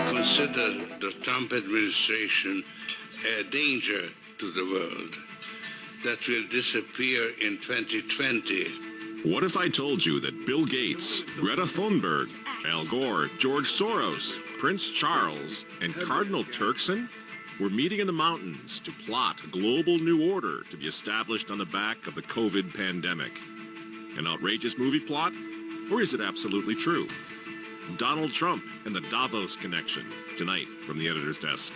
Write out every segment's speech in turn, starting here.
Consider the Trump administration a danger to the world that will disappear in 2020. What if I told you that Bill Gates, Greta Thunberg, Al Gore, George Soros, Prince Charles, and Cardinal Turkson were meeting in the mountains to plot a global new order to be established on the back of the COVID pandemic? An outrageous movie plot? Or is it absolutely true? Donald Trump and the Davos connection, tonight from the editor's desk.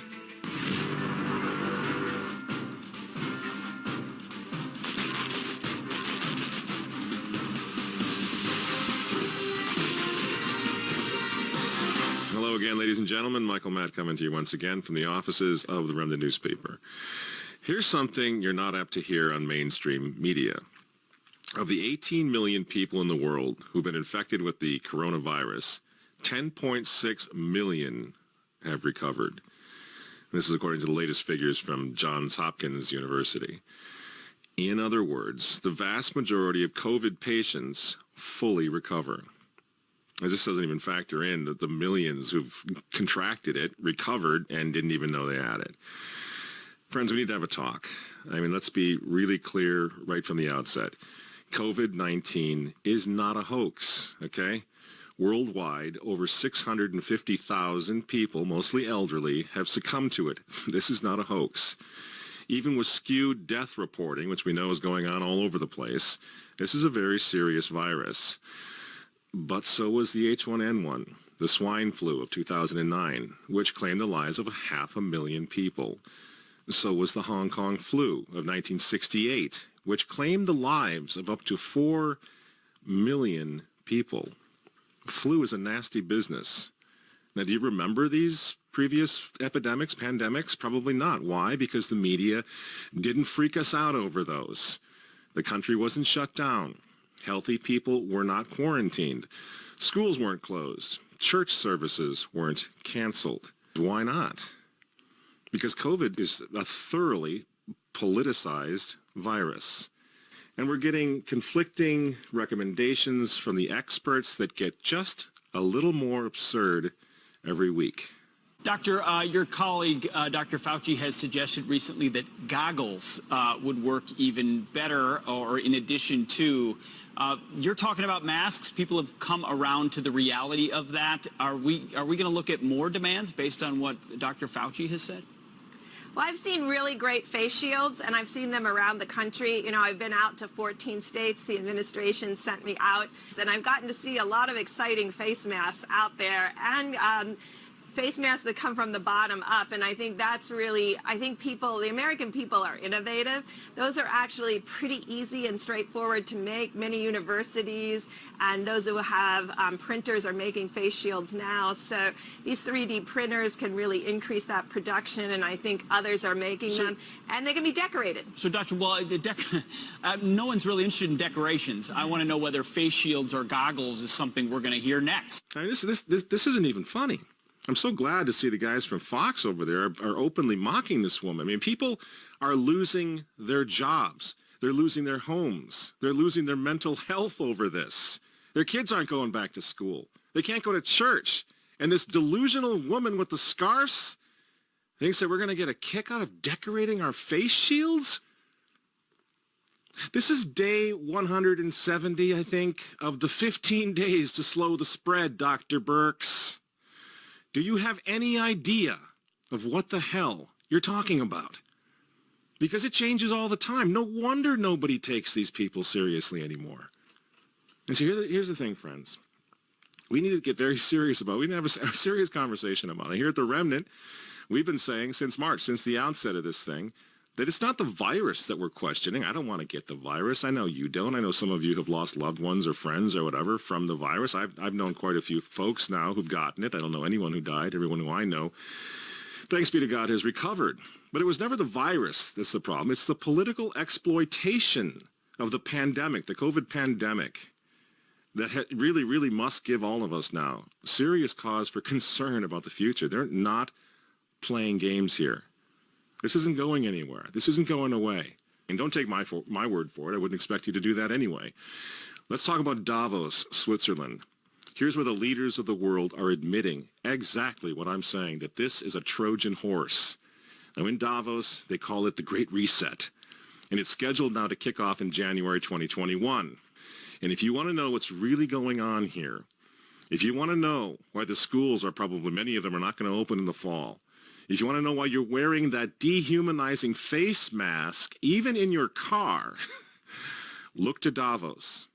Hello again, ladies and gentlemen. Michael Matt coming to you once again from the offices of the Remnant newspaper. Here's something you're not apt to hear on mainstream media. Of the 18 million people in the world who've been infected with the coronavirus, 10.6 million have recovered. This is according to the latest figures from Johns Hopkins University. In other words, the vast majority of COVID patients fully recover. This doesn't even factor in the millions who've contracted it, recovered, and didn't even know they had it. Friends, we need to have a talk. I mean, let's be really clear right from the outset. COVID-19 is not a hoax, okay? Worldwide, over 650,000 people, mostly elderly, have succumbed to it. This is not a hoax. Even with skewed death reporting, which we know is going on all over the place, this is a very serious virus. But so was the H1N1, the swine flu of 2009, which claimed the lives of 500,000 people. So was the Hong Kong flu of 1968, which claimed the lives of up to 4 million people. Flu is a nasty business. Now, do you remember these previous epidemics, pandemics? Probably not. Why? Because the media didn't freak us out over those. The country wasn't shut down. Healthy people were not quarantined. Schools weren't closed. Church services weren't canceled. Why not? Because COVID is a thoroughly politicized virus. And we're getting conflicting recommendations from the experts that get just a little more absurd every week. Doctor, your colleague, Dr. Fauci, has suggested recently that goggles would work even better, or in addition to. You're talking about masks. People have come around to the reality of that. Are we going to look at more demands based on what Dr. Fauci has said? Well, I've seen really great face shields, and I've seen them around the country. You know, I've been out to 14 states. The administration sent me out, and I've gotten to see a lot of exciting face masks out there, and face masks that come from the bottom up. And I think that's really, I think people, the American people are innovative. Those are actually pretty easy and straightforward to make. Many universities and those who have printers are making face shields now. So these 3D printers can really increase that production, and I think others are making them, and they can be decorated. So, Doctor, well, no one's really interested in decorations. I want to know whether face shields or goggles is something we're going to hear next. I mean, this isn't even funny. I'm so glad to see the guys from Fox over there are openly mocking this woman. I mean, people are losing their jobs. They're losing their homes. They're losing their mental health over this. Their kids aren't going back to school. They can't go to church. And this delusional woman with the scarves thinks that we're going to get a kick out of decorating our face shields? This is day 170, I think, of the 15 days to slow the spread, Dr. Birx. Do you have any idea of what the hell you're talking about? Because it changes all the time. No wonder nobody takes these people seriously anymore. And so here's the thing, friends. We need to get very serious about it. We need to have a serious conversation about it. Here at the Remnant, we've been saying since March, since the outset of this thing, that it's not the virus that we're questioning. I don't want to get the virus. I know you don't. I know some of you have lost loved ones or friends or whatever from the virus. I've known quite a few folks now who've gotten it. I don't know anyone who died. Everyone who I know, thanks be to God, has recovered. But it was never the virus that's the problem. It's the political exploitation of the pandemic, the COVID pandemic, that really, really must give all of us now serious cause for concern about the future. They're not playing games here. This isn't going anywhere. This isn't going away. And don't take my word for it. I wouldn't expect you to do that anyway. Let's talk about Davos, Switzerland. Here's where the leaders of the world are admitting exactly what I'm saying, that this is a Trojan horse. Now in Davos, they call it the Great Reset. And it's scheduled now to kick off in January 2021. And if you want to know what's really going on here, if you want to know why the schools are probably, many of them are not going to open in the fall, if you want to know why you're wearing that dehumanizing face mask, even in your car, look to Davos.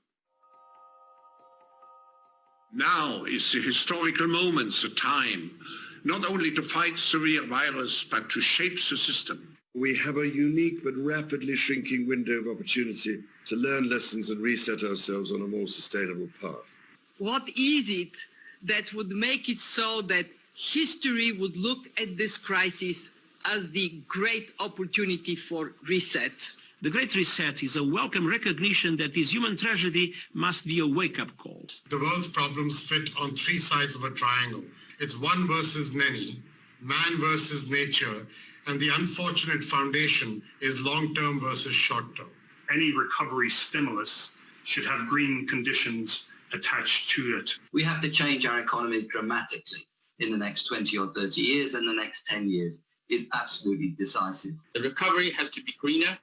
Now is the historical moment, the time, not only to fight severe virus, but to shape the system. We have a unique but rapidly shrinking window of opportunity to learn lessons and reset ourselves on a more sustainable path. What is it that would make it so that history would look at this crisis as the great opportunity for reset? The Great Reset is a welcome recognition that this human tragedy must be a wake-up call. The world's problems fit on three sides of a triangle. It's one versus many, man versus nature, and the unfortunate foundation is long-term versus short-term. Any recovery stimulus should have green conditions attached to it. We have to change our economy dramatically in the next 20 or 30 years and the next 10 years. It's absolutely decisive. The recovery has to be greener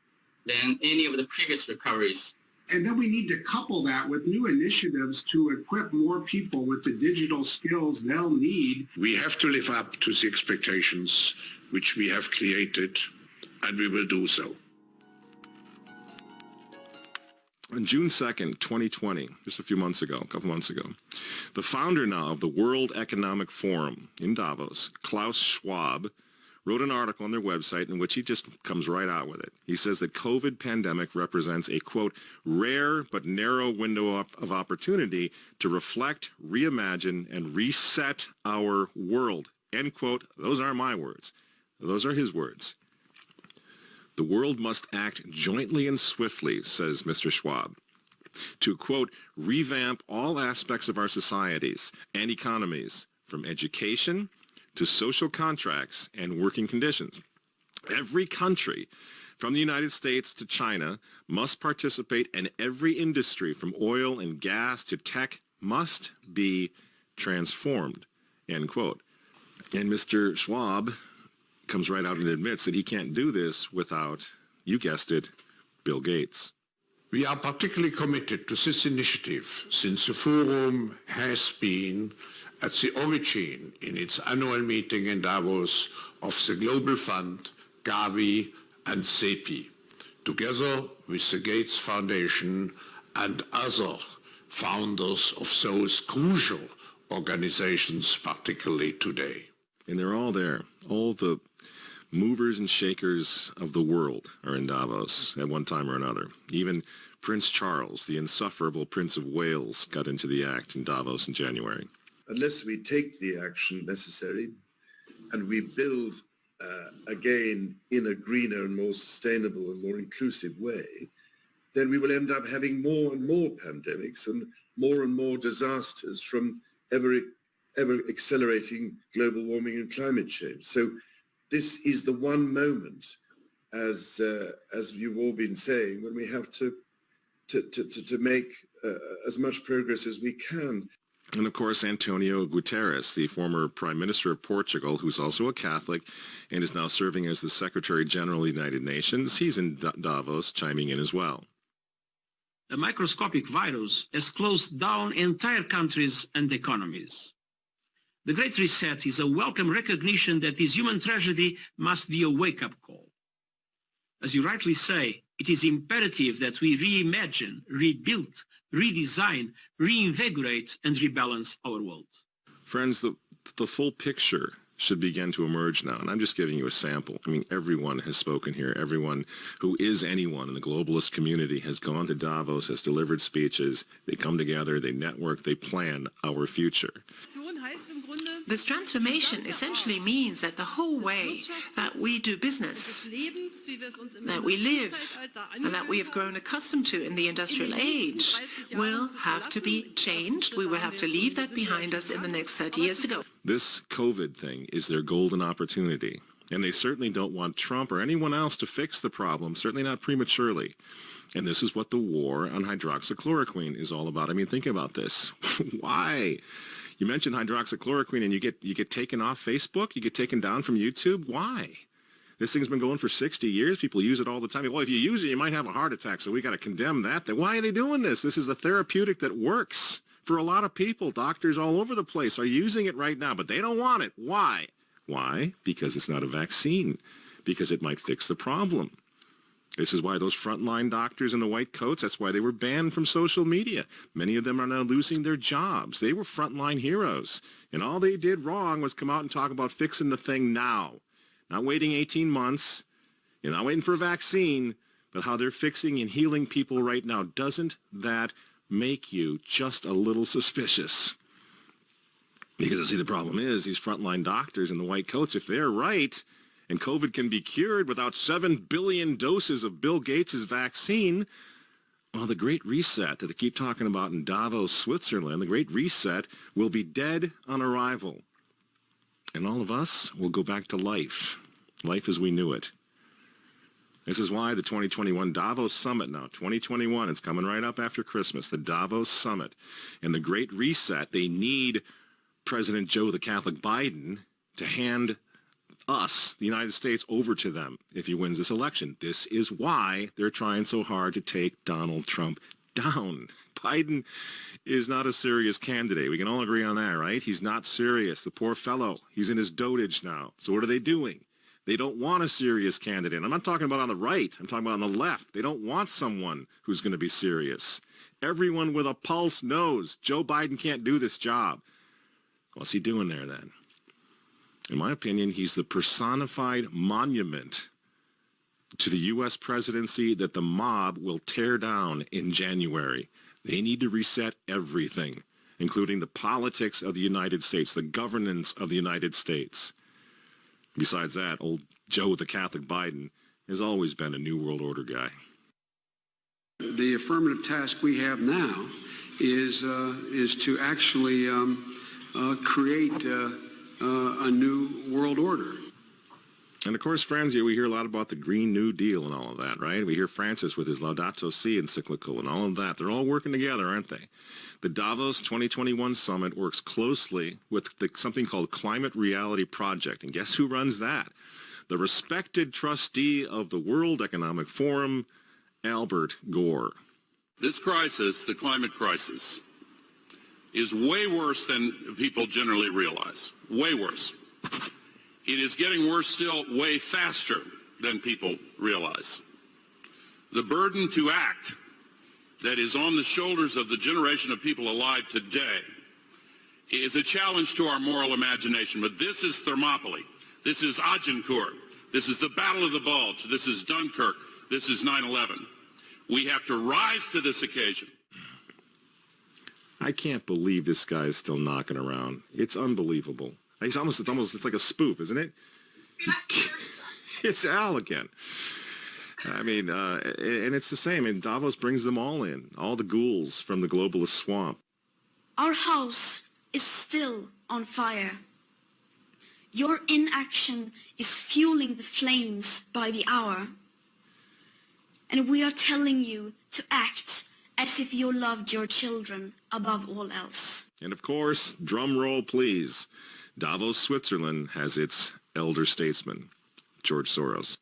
than any of the previous recoveries. And then we need to couple that with new initiatives to equip more people with the digital skills they'll need. We have to live up to the expectations which we have created, and we will do so. On June 2nd, 2020, just a couple months ago, the founder now of the World Economic Forum in Davos, Klaus Schwab, wrote an article on their website in which he just comes right out with it. He says that COVID pandemic represents a, quote, rare but narrow window of opportunity to reflect, reimagine, and reset our world, end quote. Those aren't my words. Those are his words. The world must act jointly and swiftly, says Mr. Schwab, to, quote, revamp all aspects of our societies and economies, from education to social contracts and working conditions. Every country, from the United States to China, must participate, and every industry, from oil and gas to tech, must be transformed, end quote. And Mr. Schwab comes right out and admits that he can't do this without, you guessed it, Bill Gates. We are particularly committed to this initiative since the Forum has been at the origin in its annual meeting in Davos of the Global Fund, Gavi and CEPI, together with the Gates Foundation and other founders of those crucial organizations, particularly today. And they're all there. All the movers and shakers of the world are in Davos at one time or another. Even Prince Charles, the insufferable Prince of Wales, got into the act in Davos in January. Unless we take the action necessary and we build again in a greener and more sustainable and more inclusive way, then we will end up having more and more pandemics and more disasters from ever accelerating global warming and climate change. So this is the one moment, as you've all been saying, when we have to make as much progress as we can. And of course, Antonio Guterres, the former Prime Minister of Portugal, who's also a Catholic and is now serving as the Secretary General of the United Nations, he's in Davos chiming in as well. A microscopic virus has closed down entire countries and economies. The Great Reset is a welcome recognition that this human tragedy must be a wake-up call. As you rightly say, it is imperative that we reimagine, rebuild, redesign, reinvigorate, and rebalance our world. Friends, the full picture should begin to emerge now, and I'm just giving you a sample. I mean, everyone has spoken here. Everyone who is anyone in the globalist community has gone to Davos, has delivered speeches. They come together, they network, they plan our future. This transformation essentially means that the whole way that we do business, that we live, and that we have grown accustomed to in the industrial age will have to be changed. We will have to leave that behind us in the next 30 years to go. This COVID thing is their golden opportunity. And they certainly don't want Trump or anyone else to fix the problem, certainly not prematurely. And this is what the war on hydroxychloroquine is all about. I mean, think about this. Why? You mentioned hydroxychloroquine and you get taken off Facebook? You get taken down from YouTube? Why? This thing's been going for 60 years. People use it all the time. Well, if you use it, you might have a heart attack, so we got to condemn that. Why are they doing this? This is a therapeutic that works for a lot of people. Doctors all over the place are using it right now, but they don't want it. Why? Why? Because it's not a vaccine. Because it might fix the problem. This is why those frontline doctors in the white coats, that's why they were banned from social media. Many of them are now losing their jobs. They were frontline heroes. And all they did wrong was come out and talk about fixing the thing now. Not waiting 18 months, you're not waiting for a vaccine, but how they're fixing and healing people right now. Doesn't that make you just a little suspicious? Because, see, the problem is these frontline doctors in the white coats, if they're right, and COVID can be cured without 7 billion doses of Bill Gates' vaccine, well, the Great Reset that they keep talking about in Davos, Switzerland, the Great Reset will be dead on arrival. And all of us will go back to life as we knew it. This is why the 2021 Davos Summit now, 2021, it's coming right up after Christmas, the Davos Summit. And the Great Reset, they need President Joe the Catholic Biden to hand us, the United States, over to them if he wins this election. This is why they're trying so hard to take Donald Trump down. Biden is not a serious candidate. We can all agree on that, right? He's not serious. The poor fellow, he's in his dotage now. So what are they doing? They don't want a serious candidate. I'm not talking about on the right. I'm talking about on the left. They don't want someone who's going to be serious. Everyone with a pulse knows Joe Biden can't do this job. What's he doing there then? In my opinion, he's the personified monument to the U.S. presidency that the mob will tear down in January. They need to reset everything, including the politics of the United States, the governance of the United States. Besides that, old Joe the Catholic Biden has always been a New World Order guy. The affirmative task we have now is to actually create a new world order. And of course, friends, we hear a lot about the Green New Deal and all of that, right? We hear Francis with his Laudato Si encyclical and all of that. They're all working together, aren't they? The Davos 2021 Summit works closely with something called Climate Reality Project. And guess who runs that? The respected trustee of the World Economic Forum, Albert Gore. This crisis, the climate crisis, is way worse than people generally realize. Way worse. It is getting worse still way faster than people realize. The burden to act that is on the shoulders of the generation of people alive today is a challenge to our moral imagination. But this is Thermopylae. This is Agincourt. This is the Battle of the Bulge. This is Dunkirk. This is 9/11. We have to rise to this occasion. I can't believe this guy is still knocking around. It's unbelievable. It's like a spoof, isn't it? It's Al again. I mean, and it's the same. And Davos brings them all in, all the ghouls from the globalist swamp. Our house is still on fire. Your inaction is fueling the flames by the hour. And we are telling you to act as if you loved your children above all else. And of course, drum roll please, Davos, Switzerland has its elder statesman, George Soros.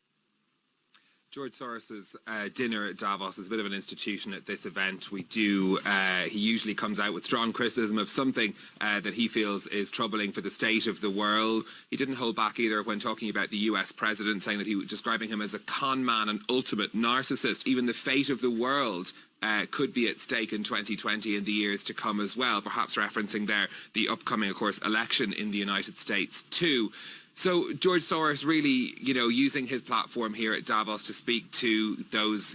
George Soros's dinner at Davos is a bit of an institution at this event. He usually comes out with strong criticism of something that he feels is troubling for the state of the world. He didn't hold back either when talking about the US president, saying that he was describing him as a con man, an ultimate narcissist. Even the fate of the world could be at stake in 2020 and the years to come as well, perhaps referencing there the upcoming, of course, election in the United States too. So George Soros really, using his platform here at Davos to speak to those,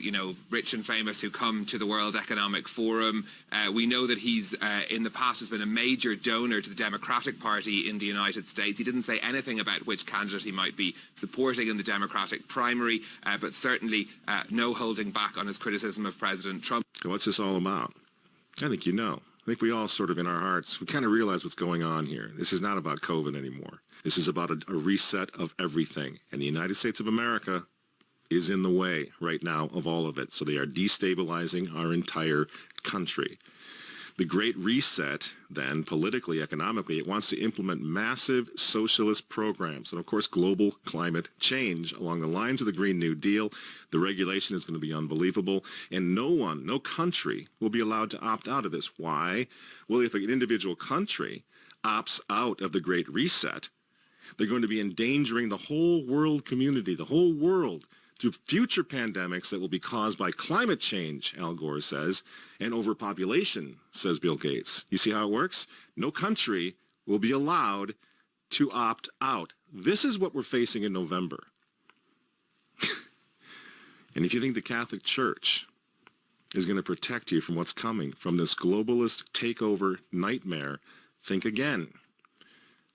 rich and famous who come to the World Economic Forum. We know that he's, in the past, has been a major donor to the Democratic Party in the United States. He didn't say anything about which candidate he might be supporting in the Democratic primary, but certainly no holding back on his criticism of President Trump. What's this all about? I think you know. I think we all sort of in our hearts, we kind of realize what's going on here. This is not about COVID anymore. This is about a reset of everything. And the United States of America is in the way right now of all of it. So they are destabilizing our entire country. The Great Reset, then, politically, economically, it wants to implement massive socialist programs and, of course, global climate change along the lines of the Green New Deal. The regulation is going to be unbelievable, and no country will be allowed to opt out of this. Why? Well, if an individual country opts out of the Great Reset, they're going to be endangering the whole world community, the whole world, through future pandemics that will be caused by climate change, Al Gore says, and overpopulation, says Bill Gates. You see how it works? No country will be allowed to opt out. This is what we're facing in November. And if you think the Catholic Church is going to protect you from what's coming, from this globalist takeover nightmare, think again.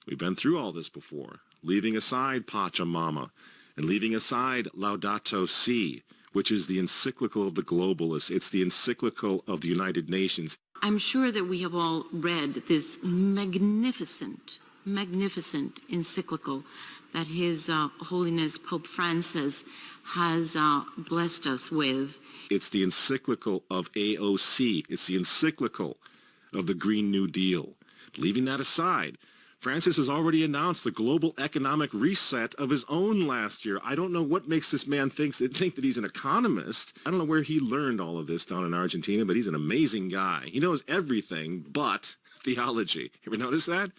We've been through all this before, leaving aside Pachamama, and leaving aside Laudato Si, which is the encyclical of the globalists. It's the encyclical of the United Nations. I'm sure that we have all read this magnificent encyclical that His Holiness Pope Francis has blessed us with. It's the encyclical of AOC. It's the encyclical of the Green New Deal. Leaving that aside, Francis has already announced the global economic reset of his own last year. I don't know what makes this man think that he's an economist. I don't know where he learned all of this down in Argentina, but he's an amazing guy. He knows everything but theology. Ever notice that?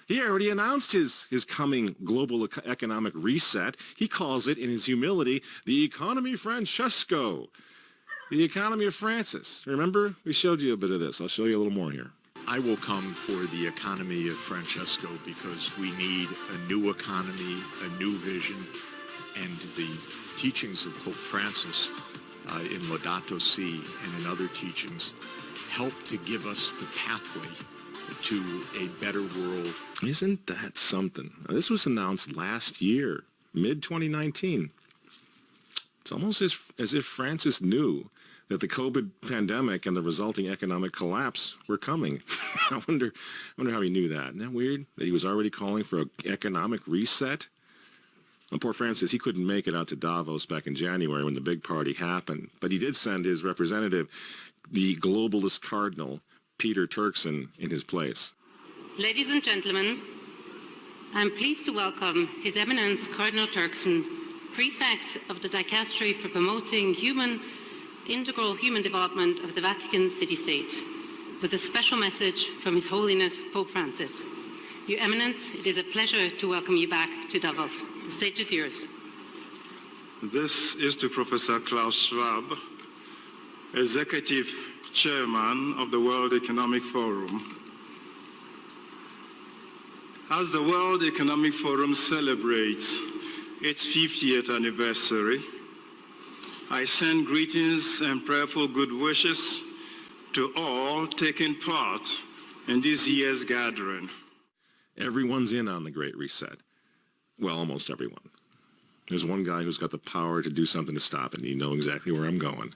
He already announced his coming global economic reset. He calls it, in his humility, the economy Francesco, the economy of Francis. Remember? We showed you a bit of this. I'll show you a little more here. I will come for the economy of Francesco because we need a new economy, a new vision, and the teachings of Pope Francis in Laudato Si and in other teachings help to give us the pathway to a better world. Isn't that something? Now, this was announced last year, mid-2019. It's almost as if Francis knew that the COVID pandemic and the resulting economic collapse were coming. I wonder how he knew that. Isn't that weird? That he was already calling for an economic reset? Well, poor Francis, he couldn't make it out to Davos back in January when the big party happened. But he did send his representative, the globalist cardinal, Peter Turkson, in his place. Ladies and gentlemen, I'm pleased to welcome His Eminence Cardinal Turkson, Prefect of the Dicastery for Promoting Integral Human Development of the Vatican City-State, with a special message from His Holiness Pope Francis. Your Eminence, it is a pleasure to welcome you back to Davos. The stage is yours. This is to Professor Klaus Schwab, Executive Chairman of the World Economic Forum. As the World Economic Forum celebrates its 50th anniversary, I send greetings and prayerful good wishes to all taking part in this year's gathering. Everyone's in on the Great Reset. Well, almost everyone. There's one guy who's got the power to do something to stop it, and you know exactly where I'm going.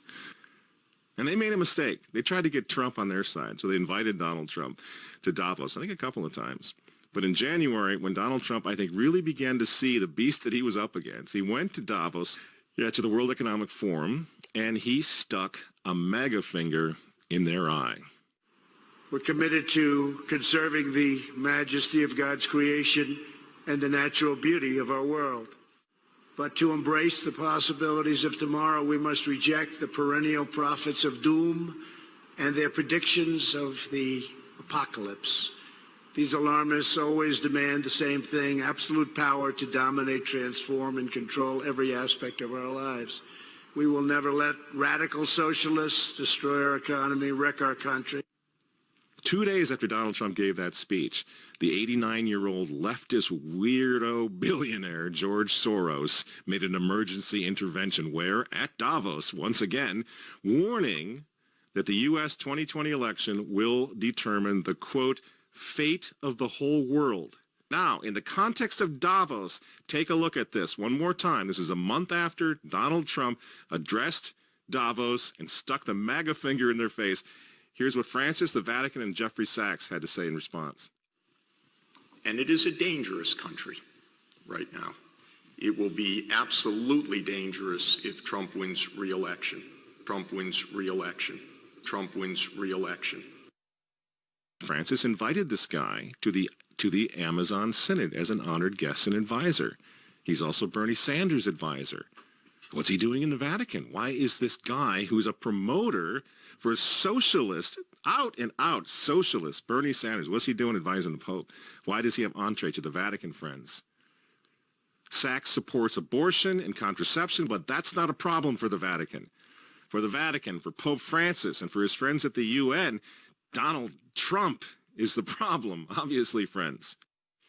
And they made a mistake. They tried to get Trump on their side, so they invited Donald Trump to Davos, I think a couple of times. But in January, when Donald Trump, I think, really began to see the beast that he was up against, he went to Davos, to the World Economic Forum, and he stuck a mega finger in their eye. We're committed to conserving the majesty of God's creation and the natural beauty of our world. But to embrace the possibilities of tomorrow, we must reject the perennial prophets of doom and their predictions of the apocalypse. These alarmists always demand the same thing, absolute power to dominate, transform, and control every aspect of our lives. We will never let radical socialists destroy our economy, wreck our country. 2 days after Donald Trump gave that speech, the 89-year-old leftist weirdo billionaire George Soros made an emergency intervention where, at Davos, once again, warning that the U.S. 2020 election will determine the, quote, fate of the whole world. Now, in the context of Davos, take a look at this one more time. This is a month after Donald Trump addressed Davos and stuck the MAGA finger in their face. Here's what Francis, the Vatican, and Jeffrey Sachs had to say in response. And it is a dangerous country right now. It will be absolutely dangerous if Trump wins re-election. Trump wins re-election. Trump wins re-election. Francis invited this guy to the Amazon Synod as an honored guest and advisor. He's also Bernie Sanders' advisor. What's he doing in the Vatican? Why is this guy who's a promoter for socialist, out and out socialist, Bernie Sanders, what's he doing advising the Pope? Why does he have entree to the Vatican, friends? Sachs supports abortion and contraception, but that's not a problem for the Vatican. For the Vatican, for Pope Francis, and for his friends at the UN, Donald Trump is the problem, obviously, friends.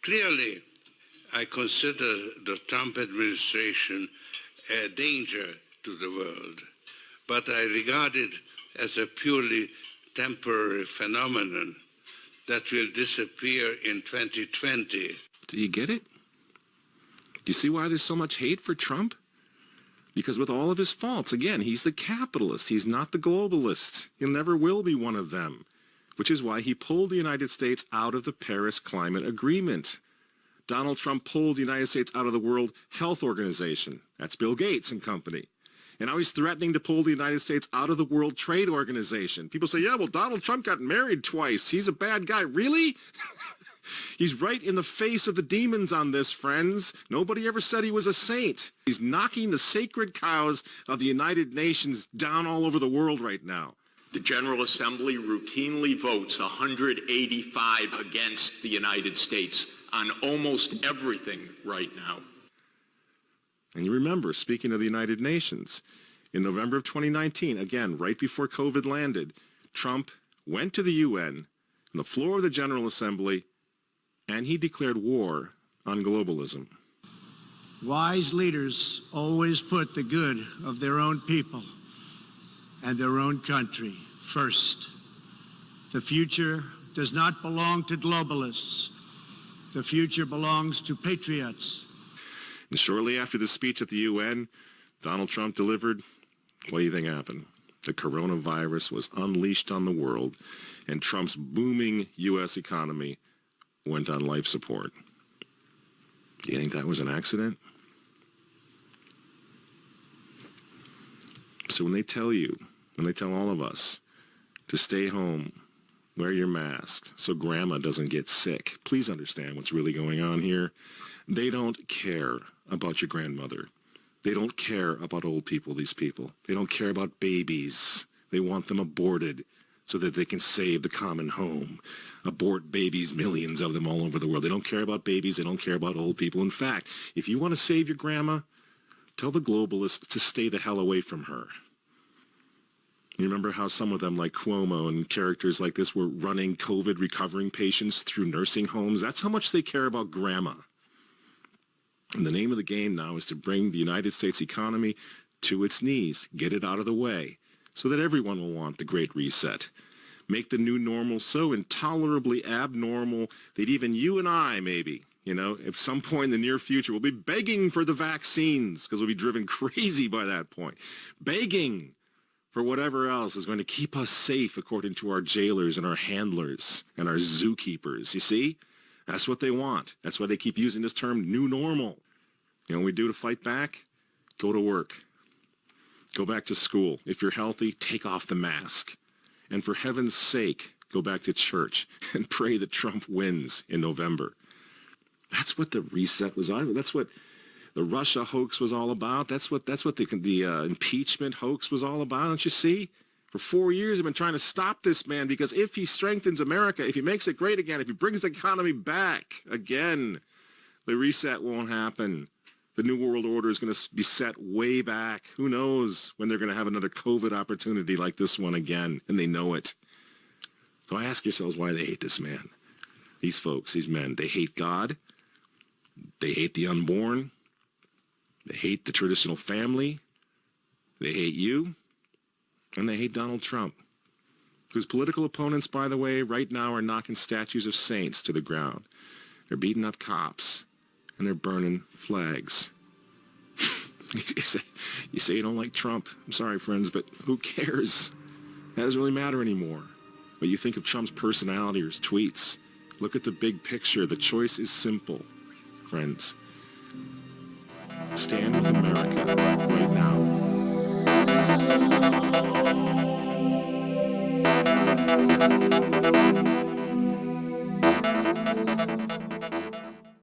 Clearly, I consider the Trump administration a danger to the world, but I regard it as a purely temporary phenomenon that will disappear in 2020. Do you get it? Do you see why there's so much hate for Trump? Because with all of his faults, again, he's the capitalist. He's not the globalist. He never will be one of them, which is why he pulled the United States out of the Paris Climate Agreement. Donald Trump pulled the United States out of the World Health Organization. That's Bill Gates and company. And now he's threatening to pull the United States out of the World Trade Organization. People say, yeah, well, Donald Trump got married twice. He's a bad guy. Really? He's right in the face of the demons on this, friends. Nobody ever said he was a saint. He's knocking the sacred cows of the United Nations down all over the world right now. The General Assembly routinely votes 185 against the United States on almost everything right now. And you remember, speaking of the United Nations, in November of 2019, again, right before COVID landed, Trump went to the UN, on the floor of the General Assembly, and he declared war on globalism. Wise leaders always put the good of their own people and their own country first. The future does not belong to globalists. The future belongs to patriots. And shortly after the speech at the UN, Donald Trump delivered, what do you think happened? The coronavirus was unleashed on the world, and Trump's booming U.S. economy went on life support. Do you think that was an accident? So when they tell all of us to stay home, wear your mask so grandma doesn't get sick, please understand what's really going on here. They don't care about your grandmother. They don't care about old people, these people. They don't care about babies. They want them aborted so that they can save the common home. Abort babies, millions of them all over the world. They don't care about babies. They don't care about old people. In fact, if you want to save your grandma, tell the globalists to stay the hell away from her. You remember how some of them, like Cuomo and characters like this, were running COVID recovering patients through nursing homes? That's how much they care about grandma. And the name of the game now is to bring the United States economy to its knees, get it out of the way, so that everyone will want the Great Reset. Make the new normal so intolerably abnormal that even you and I, maybe, at some point in the near future, will be begging for the vaccines because we'll be driven crazy by that point. Begging for whatever else is going to keep us safe according to our jailers and our handlers and our zookeepers. You see? That's what they want. That's why they keep using this term, new normal. You know what we do to fight back? Go to work. Go back to school. If you're healthy, take off the mask. And for heaven's sake, go back to church and pray that Trump wins in November. That's what the reset was on. That's what the Russia hoax was all about. That's what the impeachment hoax was all about. Don't you see? For 4 years, they've been trying to stop this man because if he strengthens America, if he makes it great again, if he brings the economy back again, the reset won't happen. The New World Order is going to be set way back. Who knows when they're going to have another COVID opportunity like this one again, and they know it. So ask yourselves why they hate this man. These folks, these men, they hate God. They hate the unborn. They hate the traditional family. They hate you. And they hate Donald Trump, whose political opponents, by the way, right now are knocking statues of saints to the ground. They're beating up cops, and they're burning flags. You say you don't like Trump. I'm sorry, friends, but who cares? That doesn't really matter anymore. what you think of Trump's personality or his tweets. Look at the big picture. The choice is simple, friends. Stand with America right now.